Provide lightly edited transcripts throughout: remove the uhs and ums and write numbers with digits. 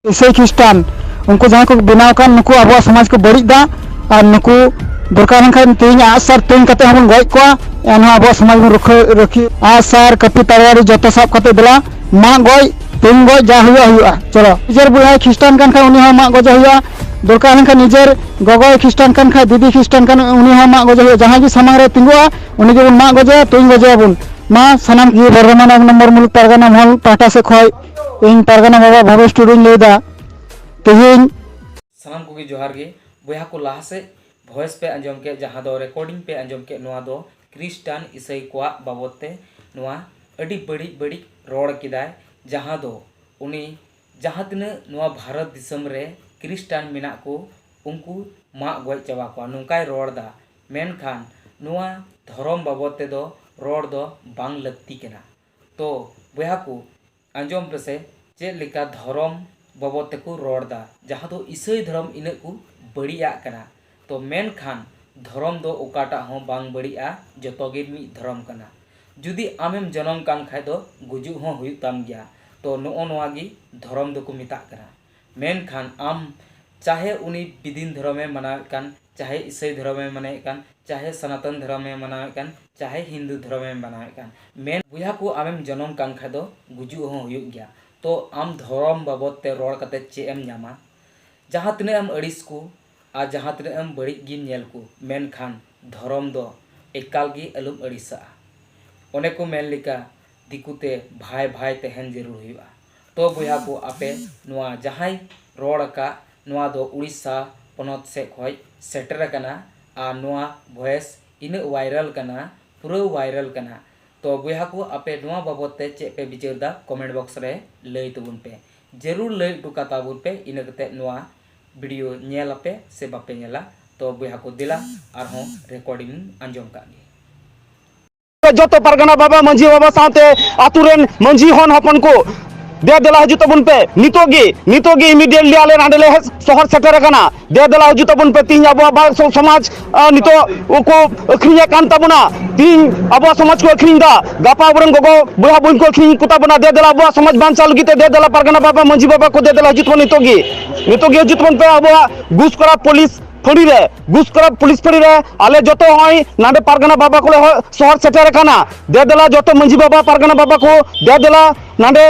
ईसाई ख्रिस्टान उनको जहाँ को बनाव कान नुकु अब समाज को बड़ी दा और नुकु दरकार लेकिन तेज आसार तुम कते हम गज को अब समाज में रखी आसार कपी तरवारी जो सब कते दिला मा गज तुम गज जा हुआ चलो निजेर बुढ़ा ख्रिस्टान कान खा मा गज हुआ दरकार लेकिन निजेर गगय ख्रिस्टान कान खा दीदी ख्रिस्टान कान मा गज हुआ जहाँ की सामांग रे तिंगुआ उनी के मा गजे तुम गजेबन मा सानाम की बर्धमान 1 नंबर मुलुक पारगाना महल पाटा से खय इन पारगाना बाबा भवेश टुडुኝ लेदा तेहिं सानाम को जोहार गे बया को लाहा से वॉइस पे आंजम के जहाँ दो रिकॉर्डिंग पे आंजम के नोआ दो ख्रिस्टान ईसाई को बाबते नोआ अड़ी बड़ी बड़ी रोड किदाय जहाँ दो उनी जहाँ तिना नोआ भारत दिसम रे ख्रिस्टान मिना को उनको मा गय चाबा को नुकाय रोड दा मेनखान नोआ धर्म बाबते दो रोड दो बांग लगती केना तो बया को आंजम पे से चे लेका धर्म बाबते को रोड दा जहाँ दो ईसाई धर्म इना को बड़िया कना तो मेनखान धर्म दो ओकाटा हो बांग बड़िया जतोगे मी धर्म कना जुदी आमेम जन्म कान खाय दो गुजु हो हुयु ताम गया तो नो नोआगी धर्म दो को मिता कना मेनखान आम चाहे उनी विदिन धर्म में मनावे कान चाहे ईसाई धर्म में मनावे कान चाहे सनातन धर्म में मनावे कान चाहे हिंदू धर्म में मनावे कान मेन बुया को आमेम जन्म कान खाय दो गुजु हो हुयु गया तो आम धर्म बाबत ते रोड कते चे एम न्यामा जहाँ तिने आम अड़िस को आ जहाँ तिने आम बड़ी गिम नेल को मेनखान धर्म दो एकाल गी अलुम अड़िसा ओने को मेन लिका दिकुते भाई भाई तेहन जरूर हुआ तो बुया को आपे नोआ जहाँ रोड का नोआ दो उड़ीसा पनत से खय सेटर कना आ नोआ वॉइस इन वायरल कना पूरा वायरल कना तो बुया को आपे नोआ बाबते चे पे विचार दा कमेंट बॉक्स रे लई तबुन पे जरूर लई टुका ताबुन पे इन कते नोआ वीडियो नेल पे से बापे नेला तो बुया को दिला आर हो रिकॉर्डिंग आंजम का जो पारगाना बाबा मंझी बाबा साथे आतुरेन मंझी हन हपन को दे देला हजू तबुन पे नितोगी इमीडिएटली आले नाडेले शहर सेटर कना दे देला हजू तबुन पे तीन अब समाज नितो को अखरिया कान तबुना तीन अब समाज को अखरिंग दा गापा बरन गोगो बुढ़ा बुन को अखरिंग कुता बना दे देला अब समाज बांचाल गिते दे देला पारगाना बाबा मंझी बाबा को दे देला हजू तबुन नितोगी हजू तबुन पे अब गुसकरा पुलिस फड़ी रे गुसकरा पुलिस फड़ी रे आले जोतो होय नाडे पारगाना बाबा को शहर सेटर कना दे देला जोतो मंझी बाबा पारगाना बाबा को दे देला नाडे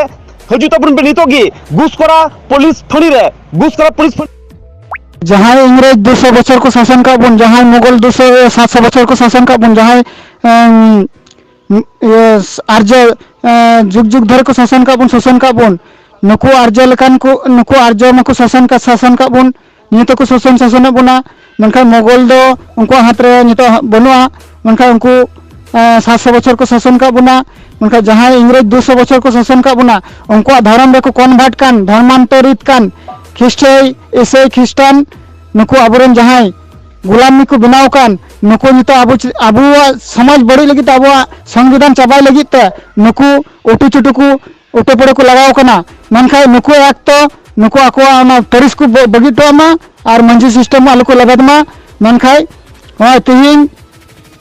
हजू तबुन पे नितोगी गुसकरा पुलिस फड़ी रे गुसकरा पुलिस जहाँ इंग्रेज 200 बछर को शासन का बुन जहाँ मुगल 200-700 बछर को शासन का बुन जहाँ आर्य जुग जुग धर को शासन का बुन नुकु आर्य लेकान को नुकु आर्य मको शासन का बुन नितो को शासन बुना मनखा मुगल दो उनको हाथ रे नितो बनुआ मनखा उनको 700 बछर को शासन का बुना मनखा जहाँ इंग्रेज 200 बछर को शासन का बुना उनको धर्म रे को कन्वर्ट कान धर्मांतरित कान ख्रिस्टाई ईसाई ख्रिस्टान नुकु आबोरेन जहाँ गुलामी को बनाव कान नुकु नितो आबो समाज बड़ी लगी आबो संविधान चाबाई लगी ते नुकु ओटू चुटू को ओटे पड़े को लगाव कना मनखा नुकु एक तो नुकु आको परिस को बगिटोमा और मंजी सिस्टम आलो को लगादमा मनखा तेहिं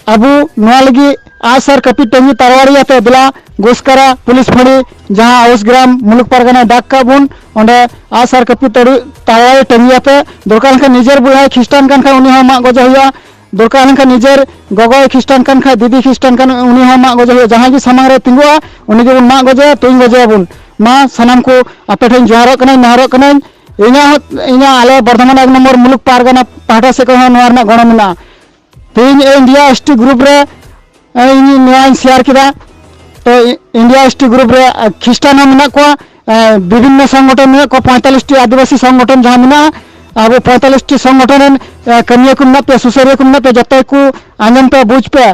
आबो नोआ लगी आसार कपी टंगी तरवारी आते दिला गोस्करा पुलिस फड़ी जहाँ आउसग्राम मुलुक पारगाना डाक का बुन ओंडे आसार कपी तरवारी टंगी आते दरकार लेकिन निजेर बुढ़ा ख्रिस्टान कान खा उनी हो मा गज हुआ दरकार लेकिन निजेर गगय ख्रिस्टान कान खा दीदी ख्रिस्टान कान उनी हो मा गज हुआ जहाँ की सामांग रे तिंगुआ उनी के मा गजे तुम गजे बुन मा सानाम को आपे ठेन जोहारोग कनाई नहरोग कनाई इना आले बर्धमान 1 नंबर मुलुक पारगाना पाटा से को नोआ रना गण मेना तीन इंडिया एसटी ग्रुप रे इन शेयर किया तो इंडिया एसटी ग्रुप रे ख्रिस्टान मेना को विभिन्न संगठन में को 45 टी आदिवासी संगठन जहाँ मेना अब 45 टी संगठन कमिया को मेना पे सुसरिया को मेना पे जते को आंजम पे बुझ पे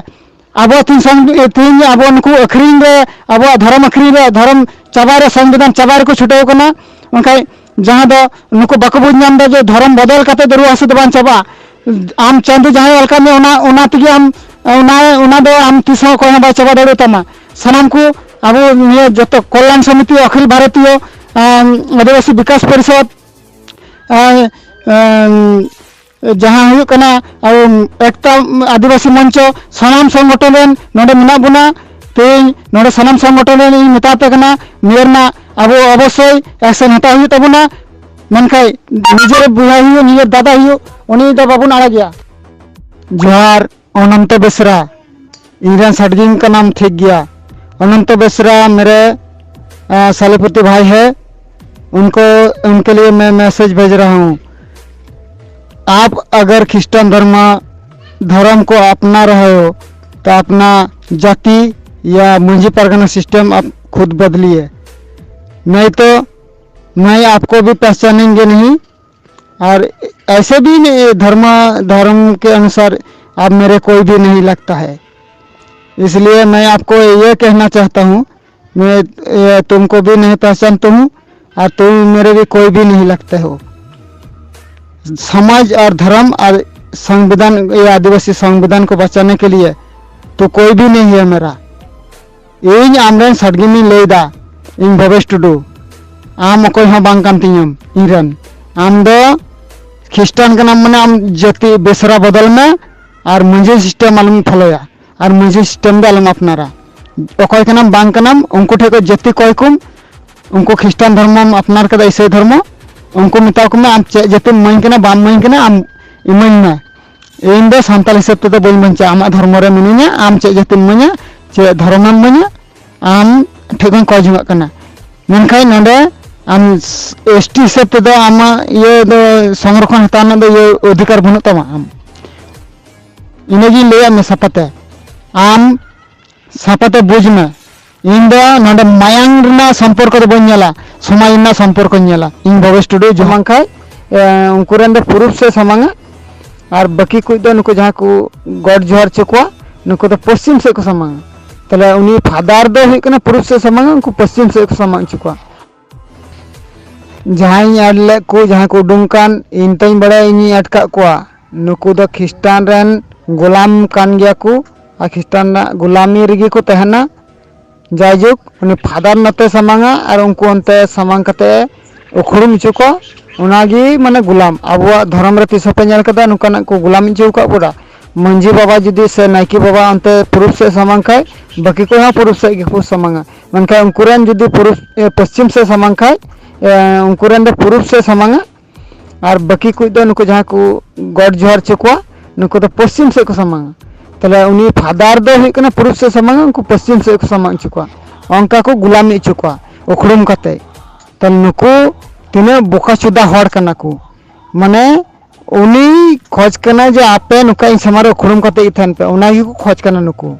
अब तीन अब उनको अखरिंग रे अब धर्म अखरिंग रे धर्म चाबारे संविधान चाबारे को छुटाव कना उनका जहाँ दो नुको बाको बुझ नाम दो जो धर्म बदल करते दरुआ हसु दबान चाबा आम चांदू जहाँ अलका में ओना तगी आम ओना दो आम तीसो को बा चाबा दड़ो तमा सानाम को अब ये जतो कल्याण समिति अखिल भारतीय आदिवासी विकास परिषद जहाँ हुई कना एकता आदिवासी मंच सानाम संगठन नोडे मेना बुना तेज नोडे सानाम संगठन मेताते कना नियरना अब अवश्य एक्शन हता हुई तबुना मनखाय निजे बुआ हियो निजे दादा हियो उनी दो बाबुन आड़ागया। जोहार अनंत बेसरा इंग्रैन सडगिंग का नाम ठीक गया। अनंत बेसरा मेरे सालीपति भाई है, उनके लिए मैं मैसेज भेज रहा हूँ। आप अगर क्रिश्चियन धर्म को अपना रहे हो तो अपना जाति या मुंजी परगना सिस्टम आप खुद बदलिए, नहीं तो मैं आपको भी पहचानेंगे नहीं। और ऐसे भी नहीं, धर्म के अनुसार आप मेरे कोई भी नहीं लगता है। इसलिए मैं आपको ये कहना चाहता हूँ, मैं तुमको भी नहीं पहचानता हूँ और तुम मेरे भी कोई भी नहीं लगते हो। समाज और धर्म और संविधान, ये आदिवासी संविधान को बचाने के लिए तो कोई भी नहीं है मेरा। इन आमरेन सडगिमी लेदा इन भवेश टुडू आम अकोय हाँ बांग कान तिᱧam इनरेन आम दो ख्रिस्टान का नाम माने आम जाति बेसरा बदल में और मुझे सिस्टम आलम फॉलोया और मुझे सिस्टम भी आलम अपनारा। अकोय का नाम बांग का नाम उनको ठेको जाति कोई कुम उनको ख्रिस्टान धर्म अपनार कदा ईसाई धर्म उनको मिता को आम जाति माइन कना बाम माइन कना आम इमाइन में इन दो सान्ताल हिसाब ते बई मंचा आम धर्म रे मिनिया आम चे जाति मኛ चे धर्म मኛ आम ठेको कोय जुंगा कना मनखाय नोंडे आम एसटी हिसाब ते दो आम ये दो संरक्षण हताना दो ये अधिकार बनु तमा आम इनेगी ले आम सापाते आम सापाते बुझ में इन दो नोंडे मायांग रना संपर्क दो बन नेला समाज रना संपर्क नेला इन भवेश टुडू जमांखाय उनकुरेन दो पूर्व से समांगा और बाकी कुछ दो नुको जहाँ को गॉड जोहर चुकवा नुको तो पश्चिम से को समांगा। तले उनी फादर दो हुई कना पूर्व से समांगा उनको पश्चिम से को समांग चुकवा। जहाँ को उडुंकान इन तई बड़े इनी अटका कुआ नुको दो ख्रिस्टान रन गुलाम कान गया को आ ख्रिस्टान गुलामी रिगी को तहना जायजुक उनी फादर नते समांगा और उनको अंते समांग कते उखड़ुम चुको उनागी माने गुलाम आबुआ धर्म रे तिसपे नेल कदा नुकाना को गुलामी चुका पुरा मंजी बाबा जुदी से नाइकी बाबा अंते पूर्व से समांग खाय बाकी को हाँ पूर्व से को समांगा मनखाय उनकुरेन जुदी पूर्व पश्चिम से समांग खाय उनकुरेन दो पूर्व से समांगा और बाकी कुछ दो नुको जहाँ को गॉड जोहर चुकवा नुको तो पश्चिम से को समांगा। तले उनी फादर दो हुई कना पूर्व से समांगा उनको पश्चिम से को समांग चुकवा अंका को गुलामी चुकवा उखड़ुम कते तल नुको तीना बोका चुदा हड़ कना को माने उनी खोज कना जे आपे नुका इन समारो उखड़ुम कते इथन पे उनागी को खोज कना नुको।